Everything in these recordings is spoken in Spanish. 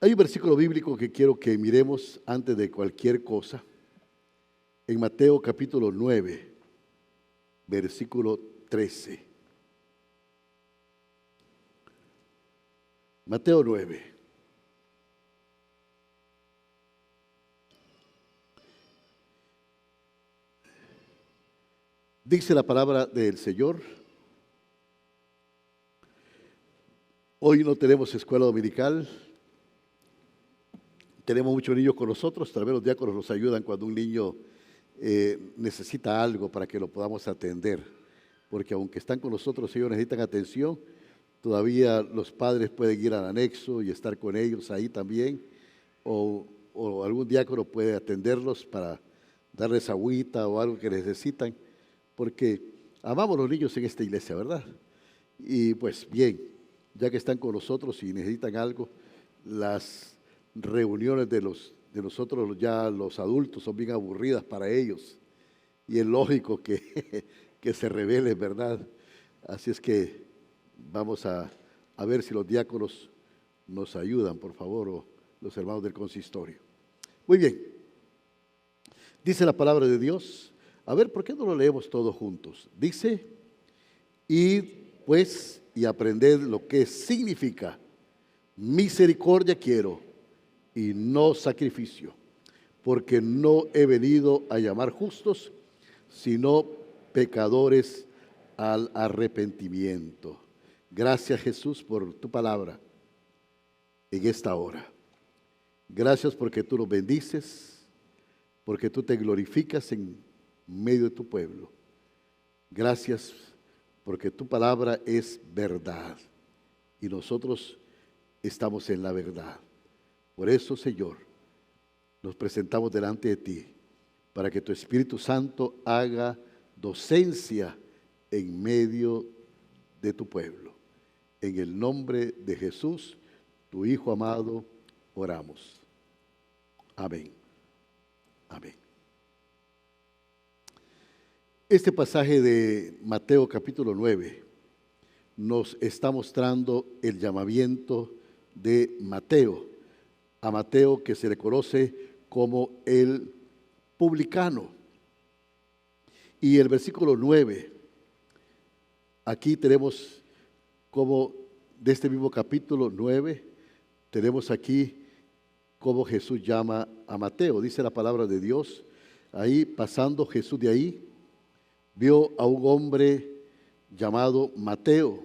Hay un versículo bíblico que quiero que miremos antes de cualquier cosa. En Mateo capítulo 9, versículo 13. Mateo 9. Dice la palabra del Señor. Hoy no tenemos escuela dominical. Tenemos muchos niños con nosotros, tal vez los diáconos nos ayudan cuando un niño necesita algo para que lo podamos atender, porque aunque están con nosotros, ellos necesitan atención, todavía los padres pueden ir al anexo y estar con ellos ahí también, o algún diácono puede atenderlos para darles agüita o algo que necesitan, porque amamos a los niños en esta iglesia, ¿verdad? Y pues bien, ya que están con nosotros y necesitan algo, las reuniones de nosotros ya los adultos son bien aburridas para ellos y es lógico que, que se rebelen, ¿verdad? Así es que vamos a ver si los diáconos nos ayudan, por favor, o los hermanos del consistorio. Muy bien, dice la palabra de Dios. A ver, ¿por qué no lo leemos todos juntos? Dice, id pues y aprended lo que significa misericordia quiero y no sacrificio, porque no he venido a llamar justos, sino pecadores al arrepentimiento. Gracias, Jesús, por tu palabra en esta hora. Gracias porque tú nos bendices, porque tú te glorificas en medio de tu pueblo. Gracias porque tu palabra es verdad y nosotros estamos en la verdad. Por eso, Señor, nos presentamos delante de ti para que tu Espíritu Santo haga docencia en medio de tu pueblo. En el nombre de Jesús, tu Hijo amado, oramos. Amén. Amén. Este pasaje de Mateo capítulo 9 nos está mostrando el llamamiento de Mateo, a Mateo que se le conoce como el publicano. Y el versículo 9, aquí tenemos como de este mismo capítulo 9, tenemos aquí cómo Jesús llama a Mateo. Dice la palabra de Dios, ahí pasando Jesús de ahí, vio a un hombre llamado Mateo,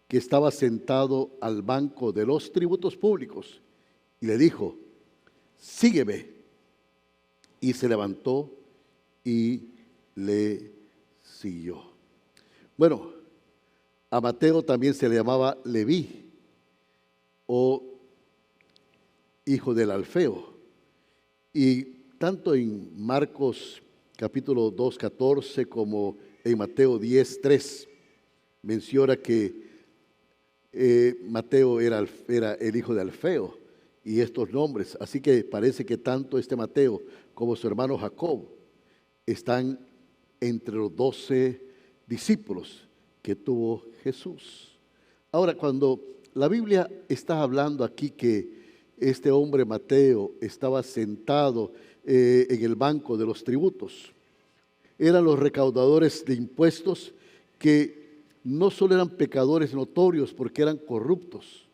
que estaba sentado al banco de los tributos públicos, y le dijo, sígueme. Y se levantó y le siguió. Bueno, a Mateo también se le llamaba Leví, o hijo del Alfeo. Y tanto en Marcos capítulo 2:14 como en Mateo 10:3 menciona que Mateo era el hijo de Alfeo y estos nombres. Así que parece que tanto este Mateo como su hermano Jacob están entre los 12 discípulos que tuvo Jesús. Ahora, cuando la Biblia está hablando aquí que este hombre Mateo estaba sentado en el banco de los tributos, eran los recaudadores de impuestos que no solo eran pecadores notorios porque eran corruptos,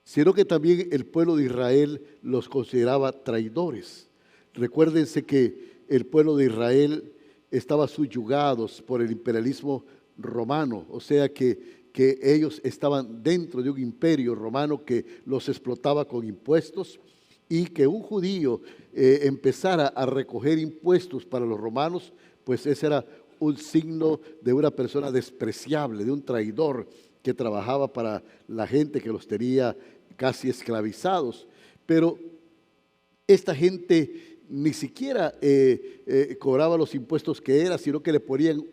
sino que también el pueblo de Israel los consideraba traidores. Recuérdense que el pueblo de Israel estaba subyugados por el imperialismo romano, o sea que ellos estaban dentro de un imperio romano que los explotaba con impuestos, y que un judío empezara a recoger impuestos para los romanos, pues ese era un signo de una persona despreciable, de un traidor que trabajaba para la gente que los tenía casi esclavizados. Pero esta gente ni siquiera cobraba los impuestos que era, sino que le ponían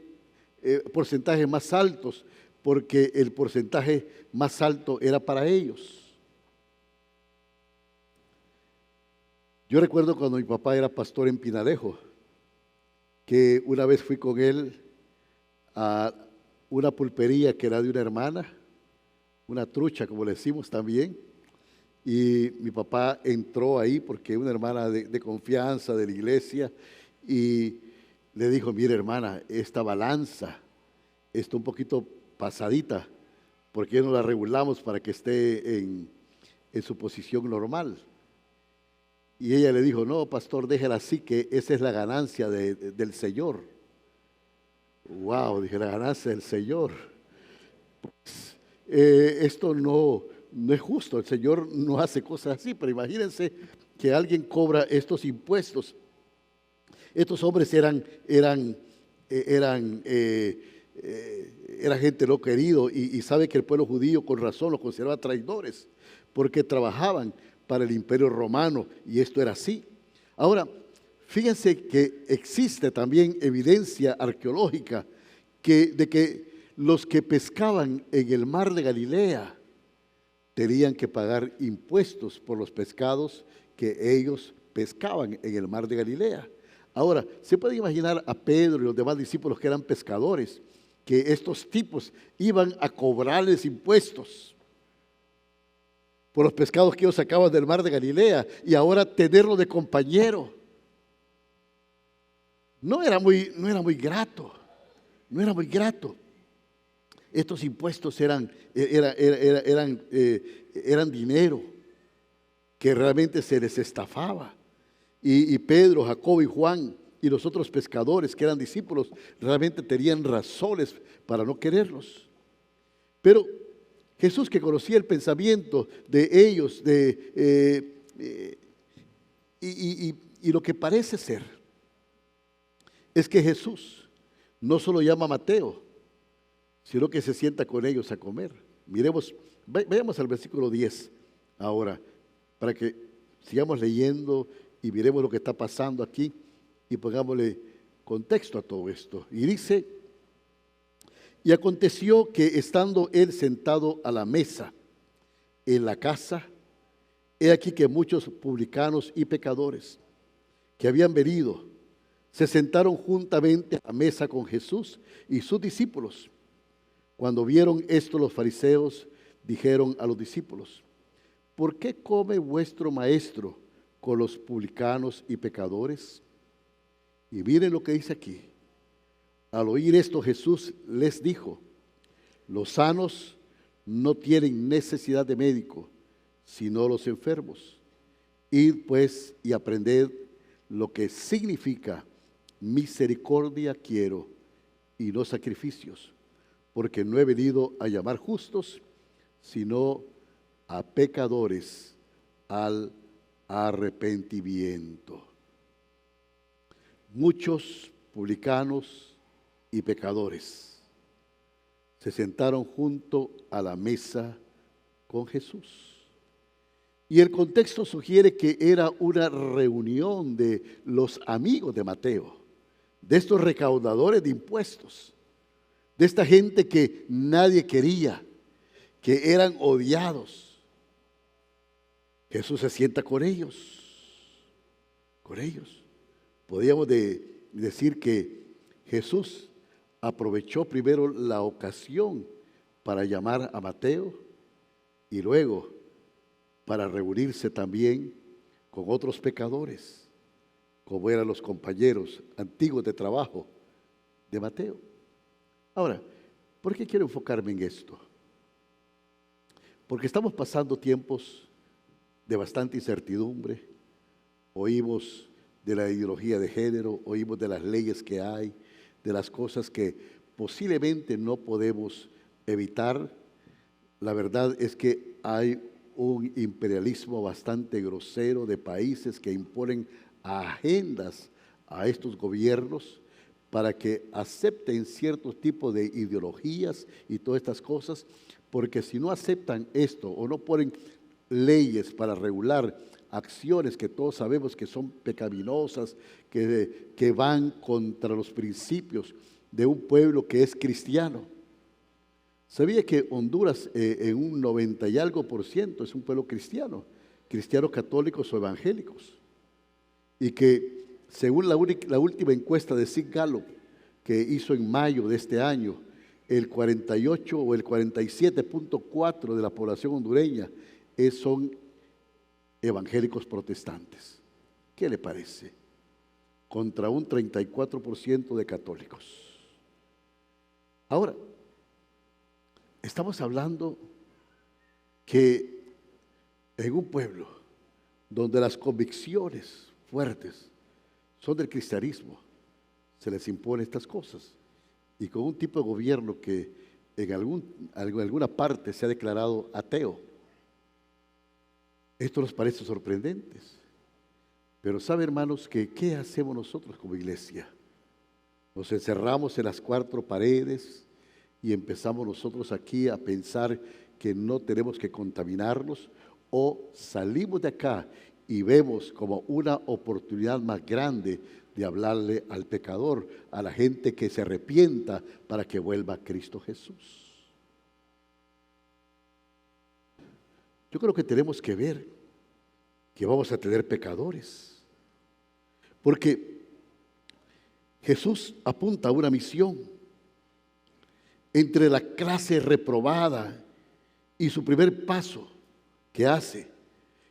porcentajes más altos, porque el porcentaje más alto era para ellos. Yo recuerdo cuando mi papá era pastor en Pinalejo, que una vez fui con él a una pulpería que era de una hermana, una trucha, como le decimos también, y mi papá entró ahí porque una hermana de confianza de la iglesia, y le dijo: mire, hermana, esta balanza está un poquito pasadita, ¿por qué no la regulamos para que esté en su posición normal? Y ella le dijo: no, pastor, déjela así, que esa es la ganancia del Señor. Wow, dije, la ganancia del Señor. Pues, esto no es justo, el Señor no hace cosas así, pero imagínense que alguien cobra estos impuestos. Estos hombres eran gente no querido, y sabe que el pueblo judío con razón los consideraba traidores, porque trabajaban para el imperio romano, y esto era así. Ahora, fíjense que existe también evidencia arqueológica de que los que pescaban en el mar de Galilea tenían que pagar impuestos por los pescados que ellos pescaban en el mar de Galilea. Ahora, se puede imaginar a Pedro y los demás discípulos que eran pescadores, que estos tipos iban a cobrarles impuestos por los pescados que ellos sacaban del mar de Galilea, y ahora tenerlo de compañero no era muy grato, no era muy grato. Estos impuestos eran dinero que realmente se les estafaba. Y Pedro, Jacobo y Juan y los otros pescadores que eran discípulos realmente tenían razones para no quererlos. Pero Jesús, que conocía el pensamiento de ellos, y lo que parece ser es que Jesús no solo llama a Mateo, sino que se sienta con ellos a comer. Vayamos al versículo 10 ahora, para que sigamos leyendo y miremos lo que está pasando aquí y pongámosle contexto a todo esto. Y dice: y aconteció que estando él sentado a la mesa en la casa, he aquí que muchos publicanos y pecadores que habían venido se sentaron juntamente a la mesa con Jesús y sus discípulos. Cuando vieron esto, los fariseos dijeron a los discípulos: ¿por qué come vuestro maestro con los publicanos y pecadores? Y miren lo que dice aquí. Al oír esto, Jesús les dijo: los sanos no tienen necesidad de médico, sino los enfermos. Id pues y aprended lo que significa: misericordia quiero y no sacrificios, porque no he venido a llamar justos, sino a pecadores al arrepentimiento. Muchos publicanos y pecadores se sentaron junto a la mesa con Jesús. Y el contexto sugiere que era una reunión de los amigos de Mateo, de estos recaudadores de impuestos, de esta gente que nadie quería, que eran odiados. Jesús se sienta con ellos, con ellos. Podríamos decir que Jesús aprovechó primero la ocasión para llamar a Mateo y luego para reunirse también con otros pecadores, como eran los compañeros antiguos de trabajo de Mateo. Ahora, ¿por qué quiero enfocarme en esto? Porque estamos pasando tiempos de bastante incertidumbre. Oímos de la ideología de género, oímos de las leyes que hay, de las cosas que posiblemente no podemos evitar. La verdad es que hay un imperialismo bastante grosero de países que imponen agendas a estos gobiernos para que acepten ciertos tipos de ideologías y todas estas cosas, porque si no aceptan esto o no ponen leyes para regular acciones que todos sabemos que son pecaminosas, que van contra los principios de un pueblo que es cristiano. ¿Sabía que Honduras en un 90 y algo por ciento es un pueblo cristiano? Cristianos católicos o evangélicos. Y que según la última encuesta de Sid Gallup que hizo en mayo de este año, el 48 o el 47.4 de la población hondureña son evangélicos protestantes. ¿Qué le parece? Contra un 34% de católicos. Ahora, estamos hablando que en un pueblo donde las convicciones fuertes son del cristianismo, se les impone estas cosas. Y con un tipo de gobierno que en alguna parte se ha declarado ateo. Esto nos parece sorprendente. Pero sabe, hermanos, que ¿qué hacemos nosotros como iglesia? Nos encerramos en las cuatro paredes y empezamos nosotros aquí a pensar que no tenemos que contaminarnos, o salimos de acá y vemos como una oportunidad más grande de hablarle al pecador, a la gente que se arrepienta para que vuelva a Cristo Jesús. Yo creo que tenemos que ver que vamos a tener pecadores, porque Jesús apunta a una misión entre la clase reprobada, y su primer paso que hace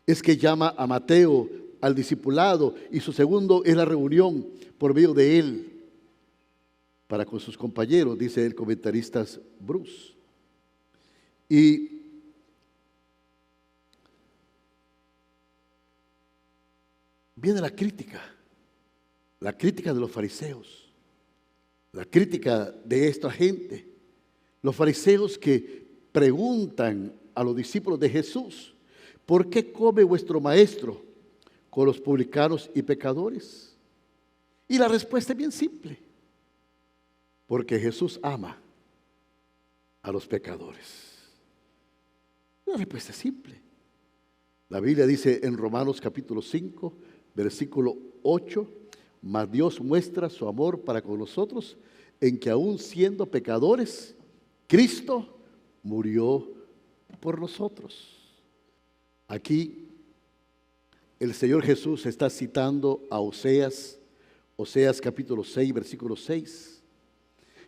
es que llama a Mateo al discipulado, y su segundo es la reunión por medio de él para con sus compañeros, dice el comentarista Bruce. Y viene la crítica de los fariseos, la crítica de esta gente, los fariseos que preguntan a los discípulos de Jesús: ¿por qué come vuestro maestro con los publicanos y pecadores? Y la respuesta es bien simple: porque Jesús ama a los pecadores. La respuesta es simple. La Biblia dice en Romanos capítulo 5, versículo 8: mas Dios muestra su amor para con nosotros en que aun siendo pecadores, Cristo murió por nosotros. Aquí el Señor Jesús está citando a Oseas capítulo 6, versículo 6.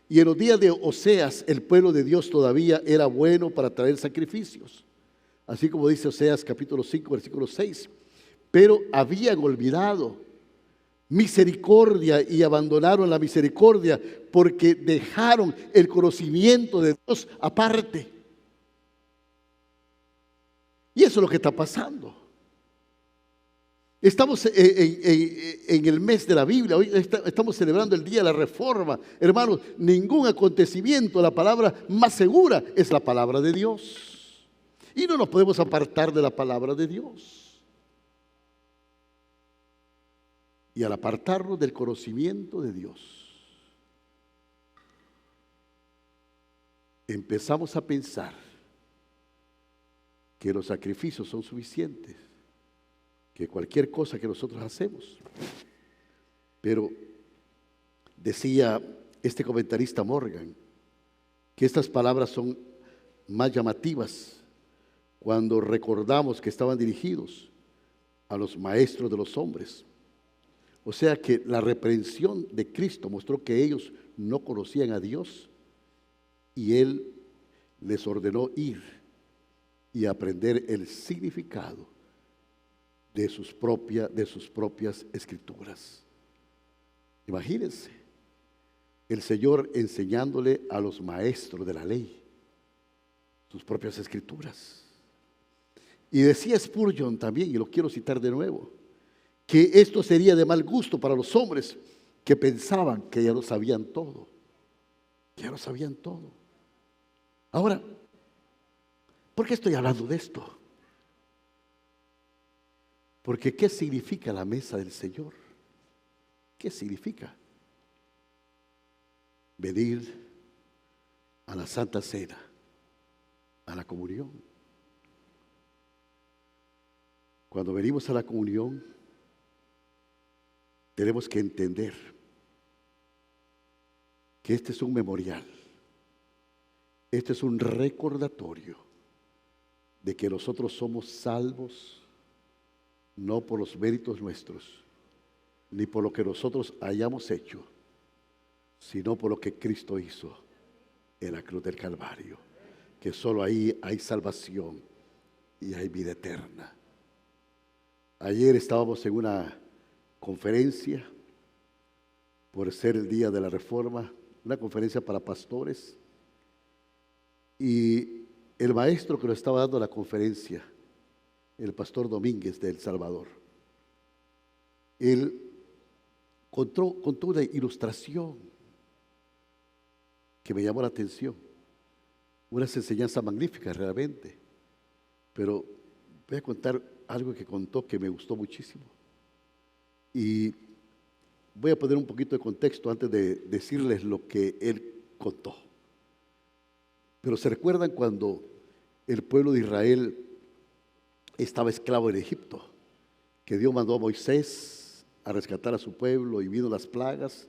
Y en los días de Oseas, el pueblo de Dios todavía era bueno para traer sacrificios. Así como dice Oseas capítulo 5, versículo 6. Pero habían olvidado misericordia y abandonaron la misericordia, porque dejaron el conocimiento de Dios aparte. Y eso es lo que está pasando. Estamos en el mes de la Biblia. Hoy estamos celebrando el día de la Reforma. Hermanos, ningún acontecimiento, la palabra más segura es la palabra de Dios. Y no nos podemos apartar de la palabra de Dios. Y al apartarnos del conocimiento de Dios, empezamos a pensar que los sacrificios son suficientes, que cualquier cosa que nosotros hacemos. Pero decía este comentarista Morgan que estas palabras son más llamativas cuando recordamos que estaban dirigidos a los maestros de los hombres. O sea que la reprensión de Cristo mostró que ellos no conocían a Dios, y Él les ordenó ir y aprender el significado de sus propias escrituras. Imagínense, el Señor enseñándole a los maestros de la ley sus propias escrituras. Y decía Spurgeon también, y lo quiero citar de nuevo, que esto sería de mal gusto para los hombres que pensaban que ya lo sabían todo. Ya lo sabían todo. Ahora, ¿por qué estoy hablando de esto? Porque ¿qué significa la mesa del Señor? ¿Qué significa? Venir a la Santa Cena, a la comunión. Cuando venimos a la comunión, tenemos que entender que este es un memorial, este es un recordatorio de que nosotros somos salvos no por los méritos nuestros, ni por lo que nosotros hayamos hecho, sino por lo que Cristo hizo en la cruz del Calvario, que solo ahí hay salvación y hay vida eterna. Ayer estábamos en una conferencia por ser el día de la Reforma, una conferencia para pastores, y el maestro que nos estaba dando la conferencia, el pastor Domínguez de El Salvador, él contó una ilustración que me llamó la atención, unas enseñanzas magníficas realmente, pero voy a contar algo que contó que me gustó muchísimo. Y voy a poner un poquito de contexto antes de decirles lo que él contó. Pero ¿se recuerdan cuando el pueblo de Israel estaba esclavo en Egipto? Que Dios mandó a Moisés a rescatar a su pueblo y vino las plagas.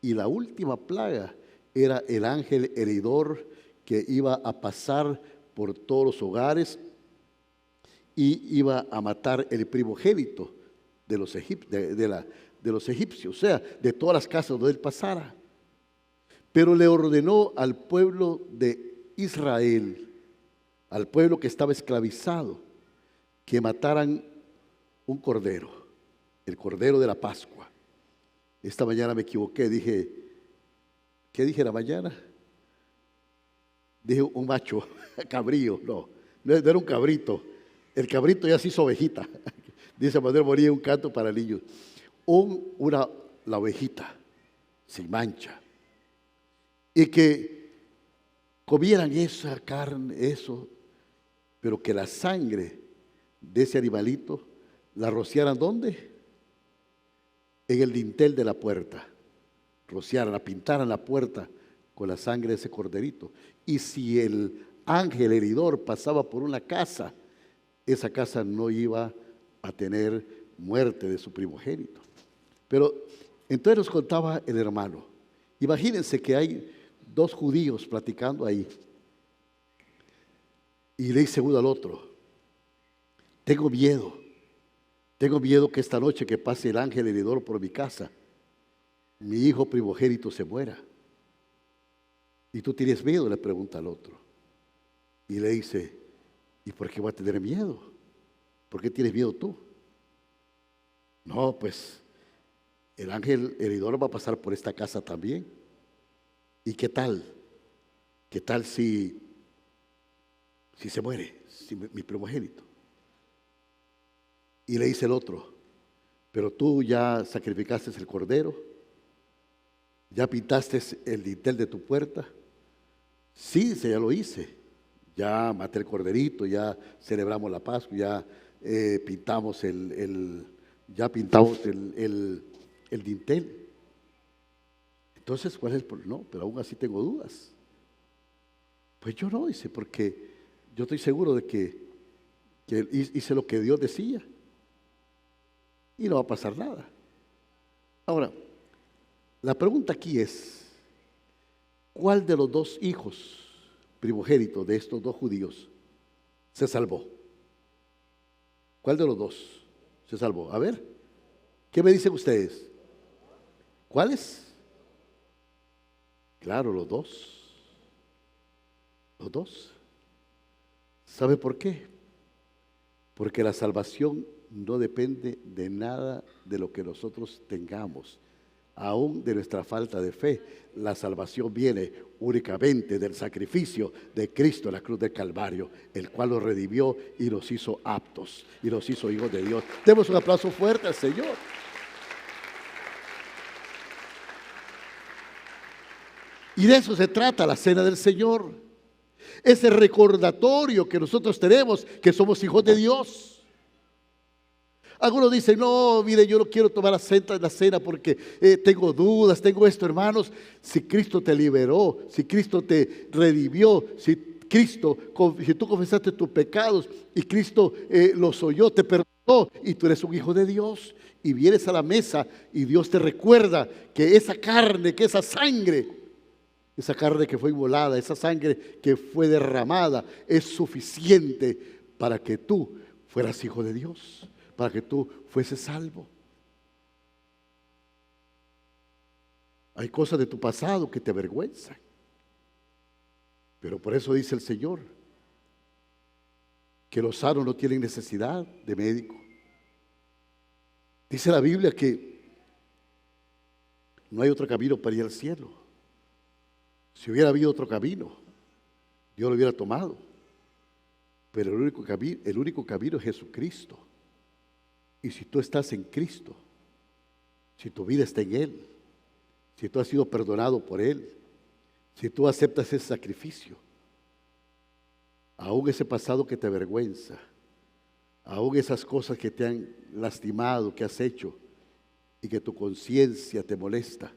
Y la última plaga era el ángel heridor que iba a pasar por todos los hogares y iba a matar el primogénito de los egipcios, o sea, de todas las casas donde él pasara. Pero le ordenó al pueblo de Israel, al pueblo que estaba esclavizado, que mataran un cordero, el cordero de la Pascua. Esta mañana me equivoqué, dije, ¿qué dije la mañana? Dije un macho, cabrío, no era un cabrito. El cabrito ya se hizo ovejita. Dice Manuel Moría, un canto para niños. La ovejita, sin mancha. Y que comieran esa carne, eso, pero que la sangre de ese animalito la rociaran, ¿dónde? En el dintel de la puerta. Rociaran, la pintaran la puerta con la sangre de ese corderito. Y si el ángel heridor pasaba por una casa, esa casa no iba a tener muerte de su primogénito. Pero entonces nos contaba el hermano, imagínense que hay dos judíos platicando ahí, y le dice uno al otro, tengo miedo que esta noche que pase el ángel heridor por mi casa, mi hijo primogénito se muera. ¿Y tú tienes miedo?, le pregunta al otro. Y le dice, ¿y por qué voy a tener miedo? ¿Por qué tienes miedo tú? No, pues el ángel heridor va a pasar por esta casa también. ¿Y qué tal? ¿Qué tal si se muere, si mi primogénito? Y le dice el otro, pero tú ya sacrificaste el cordero, ya pintaste el dintel de tu puerta. Sí, dice, ya lo hice, ya maté el corderito, ya celebramos la Pascua, ya pintamos el dintel. Entonces, ¿cuál es el problema? No, pero aún así tengo dudas. Pues yo no, dice, porque yo estoy seguro de que hice lo que Dios decía y no va a pasar nada. Ahora, la pregunta aquí es, ¿cuál de los dos hijos primogénitos de estos dos judíos se salvó? ¿Cuál de los dos se salvó? A ver, ¿qué me dicen ustedes? ¿Cuáles? Claro, los dos. Los dos. ¿Sabe por qué? Porque la salvación no depende de nada de lo que nosotros tengamos, aún de nuestra falta de fe. La salvación viene únicamente del sacrificio de Cristo en la cruz del Calvario, el cual nos redimió y nos hizo aptos y nos hizo hijos de Dios. Demos un aplauso fuerte al Señor. Y de eso se trata la cena del Señor. Ese recordatorio que nosotros tenemos que somos hijos de Dios. Algunos dicen, no, mire, yo no quiero tomar la cena porque tengo dudas, tengo esto, hermanos. Si Cristo te liberó, si Cristo te redimió, si tú confesaste tus pecados y Cristo los oyó, te perdonó y tú eres un hijo de Dios y vienes a la mesa y Dios te recuerda que esa carne, que esa sangre esa carne que fue inmolada, esa sangre que fue derramada, es suficiente para que tú fueras hijo de Dios, para que tú fueses salvo. Hay cosas de tu pasado que te avergüenzan, pero por eso dice el Señor que los sanos no tienen necesidad de médico. Dice la Biblia que no hay otro camino para ir al cielo. Si hubiera habido otro camino, Dios lo hubiera tomado. Pero el único camino es Jesucristo. Y si tú estás en Cristo, si tu vida está en Él, si tú has sido perdonado por Él, si tú aceptas ese sacrificio, aún ese pasado que te avergüenza, aún esas cosas que te han lastimado, que has hecho y que tu conciencia te molesta,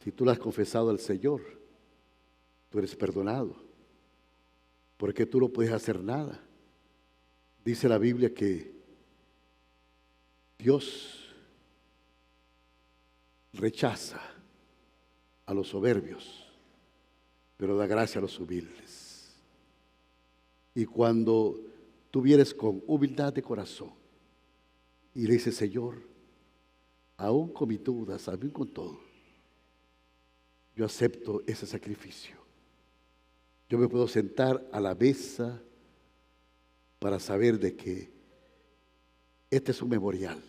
si tú lo has confesado al Señor, tú eres perdonado, porque tú no puedes hacer nada. Dice la Biblia que Dios rechaza a los soberbios, pero da gracia a los humildes. Y cuando tú vienes con humildad de corazón y le dices, Señor, aún con mis dudas, aún con todo, yo acepto ese sacrificio. Yo me puedo sentar a la mesa para saber de que este es un memorial,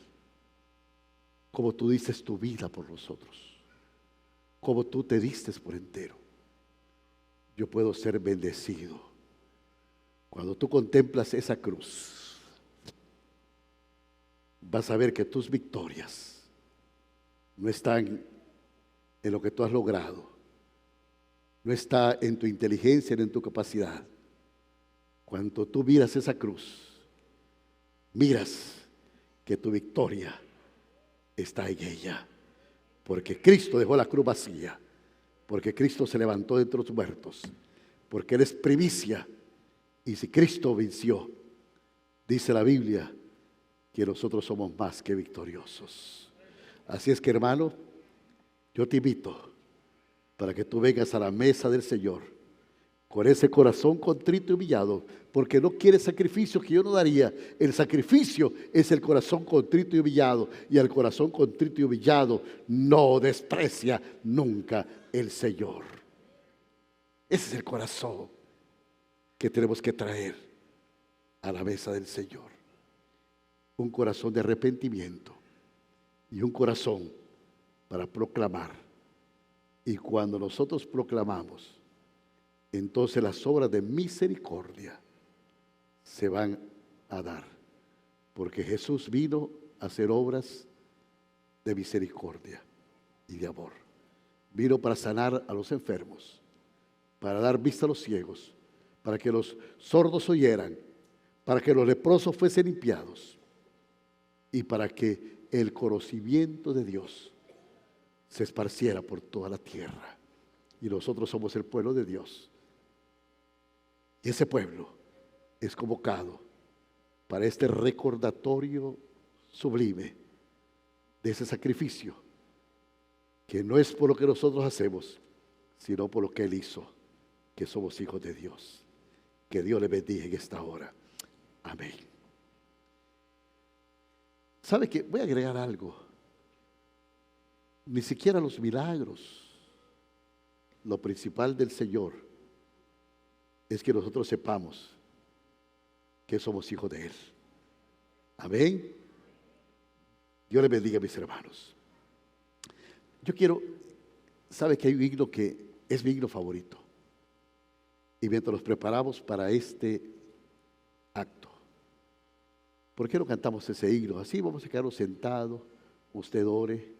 como tú dices tu vida por nosotros, como tú te diste por entero. Yo puedo ser bendecido. Cuando tú contemplas esa cruz, vas a ver que tus victorias no están en lo que tú has logrado, no está en tu inteligencia ni en tu capacidad. Cuando tú miras esa cruz, miras que tu victoria está en ella, porque Cristo dejó la cruz vacía, porque Cristo se levantó de entre los muertos, porque Él es primicia. Y si Cristo venció, dice la Biblia que nosotros somos más que victoriosos. Así es que, hermano, yo te invito para que tú vengas a la mesa del Señor con ese corazón contrito y humillado, porque no quieres sacrificio que yo no daría. El sacrificio es el corazón contrito y humillado, y el corazón contrito y humillado no desprecia nunca el Señor. Ese es el corazón que tenemos que traer a la mesa del Señor. Un corazón de arrepentimiento y un corazón para proclamar. Y cuando nosotros proclamamos, entonces las obras de misericordia se van a dar, porque Jesús vino a hacer obras de misericordia y de amor. Vino para sanar a los enfermos, para dar vista a los ciegos, para que los sordos oyeran, para que los leprosos fuesen limpiados y para que el conocimiento de Dios se esparciera por toda la tierra. Y nosotros somos el pueblo de Dios. Y ese pueblo es convocado para este recordatorio sublime de ese sacrificio, que no es por lo que nosotros hacemos, sino por lo que Él hizo, que somos hijos de Dios. Que Dios le bendiga en esta hora. Amén. ¿Sabe qué? Voy a agregar algo. Ni siquiera los milagros. Lo principal del Señor es que nosotros sepamos que somos hijos de Él. Amén. Dios le bendiga, mis hermanos. Yo quiero, ¿sabe que hay un himno que es mi himno favorito? Y mientras nos preparamos para este acto, ¿por qué no cantamos ese himno? Así vamos a quedarnos sentados, usted ore.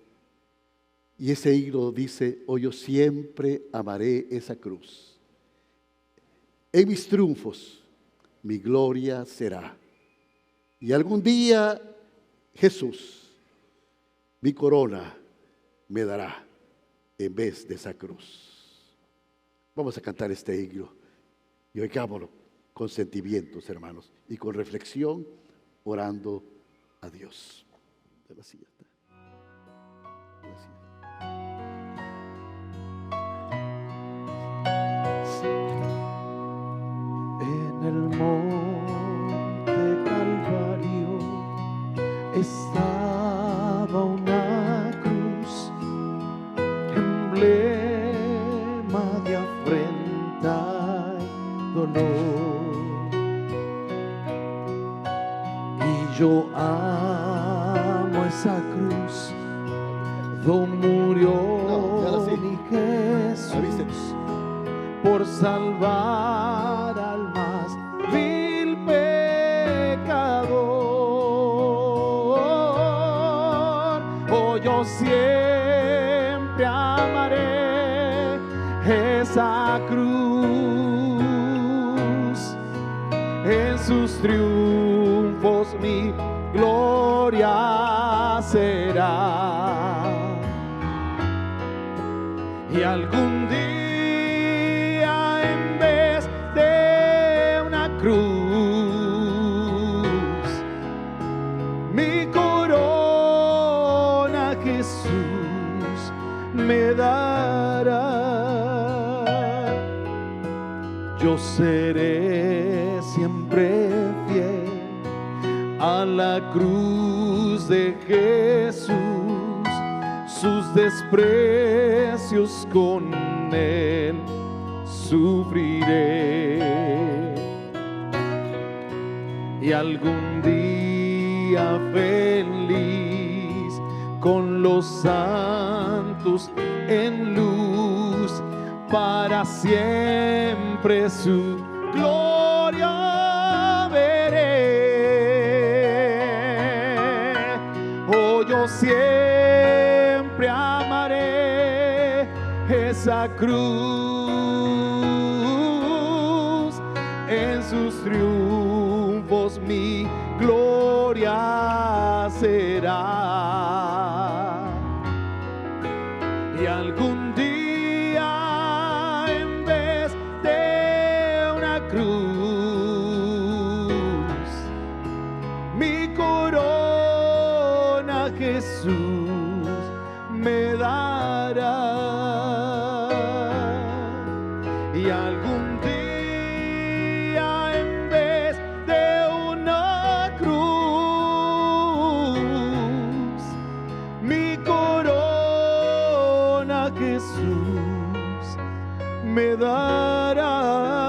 Y ese himno dice, oh, yo siempre amaré esa cruz. En mis triunfos, mi gloria será. Y algún día Jesús, mi corona, me dará en vez de esa cruz. Vamos a cantar este himno. Y oigámoslo con sentimientos, hermanos, y con reflexión, orando a Dios. De la silla. De la silla. por salvar al más vil pecador. Oh, yo siempre amaré esa cruz, en sus triunfos mi gloria será. Y algún día, en vez de una cruz, mi corona Jesús me dará. Yo seré siempre fiel a la cruz de Jesús, sus desprecios con él sufriré. Y algún día feliz con los santos en luz, para siempre su gloria veré. Oh, yo siempre amaré esa cruz, en sus triunfos mi gloria será. Y algún día, en vez de una cruz, mi corona Jesús me dará. Y algún día, en vez de una cruz, mi corona Jesús me dará.